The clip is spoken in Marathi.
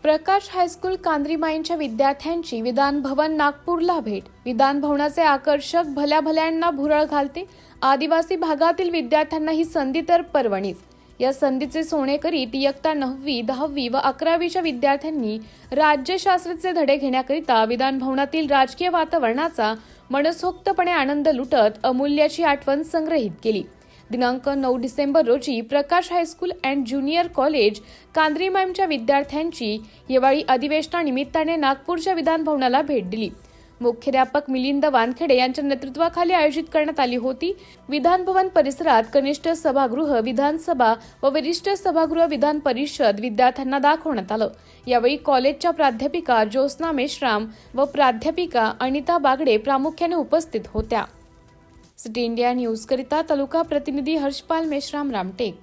प्रकाश हायस्कूल कांद्रीमाईंच्या विद्यार्थ्यांची विधान भवन नागपूरला भेट। विधान भवनाचे आकर्षक भल्या भुरळ घालते। आदिवासी भागातील विद्यार्थ्यांना ही संधी तर पर्वणीच। या संधीचे सोने करीत इयत्ता 9वी, 10वी व 11वीच्या विद्यार्थ्यांनी राज्यशास्त्राचे धडे घेण्याकरिता विधान भवनातील राजकीय वातावरणाचा मनसोक्तपणे आनंद लुटत अमूल्याची आठवण संग्रहित केली। दिनांक 9 डिसेंबर रोजी प्रकाश हायस्कूल अँड ज्युनियर कॉलेज कांद्रीमाईंच्या विद्यार्थ्यांची हिवाळी अधिवेशनानिमित्ताने नागपूरच्या विधान भवनाला भेट दिली। मुख्याध्यापक मिलिंद वानखेडे यांच्या नेतृत्वाखाली आयोजित करण्यात आली होती। विधान भवन परिसरात कनिष्ठ सभागृह, विधानसभा व वरिष्ठ सभागृह विधान परिषद विद्यार्थ्यांना दाखवण्यात आलं। यावेळी कॉलेजच्या प्राध्यापिका ज्योत्स्ना मेश्राम व प्राध्यापिका अनिता बागडे प्रामुख्याने उपस्थित होत्या। सिटी इंडिया न्यूज करिता तालुका प्रतिनिधी हर्षपाल मेश्राम रामटेक।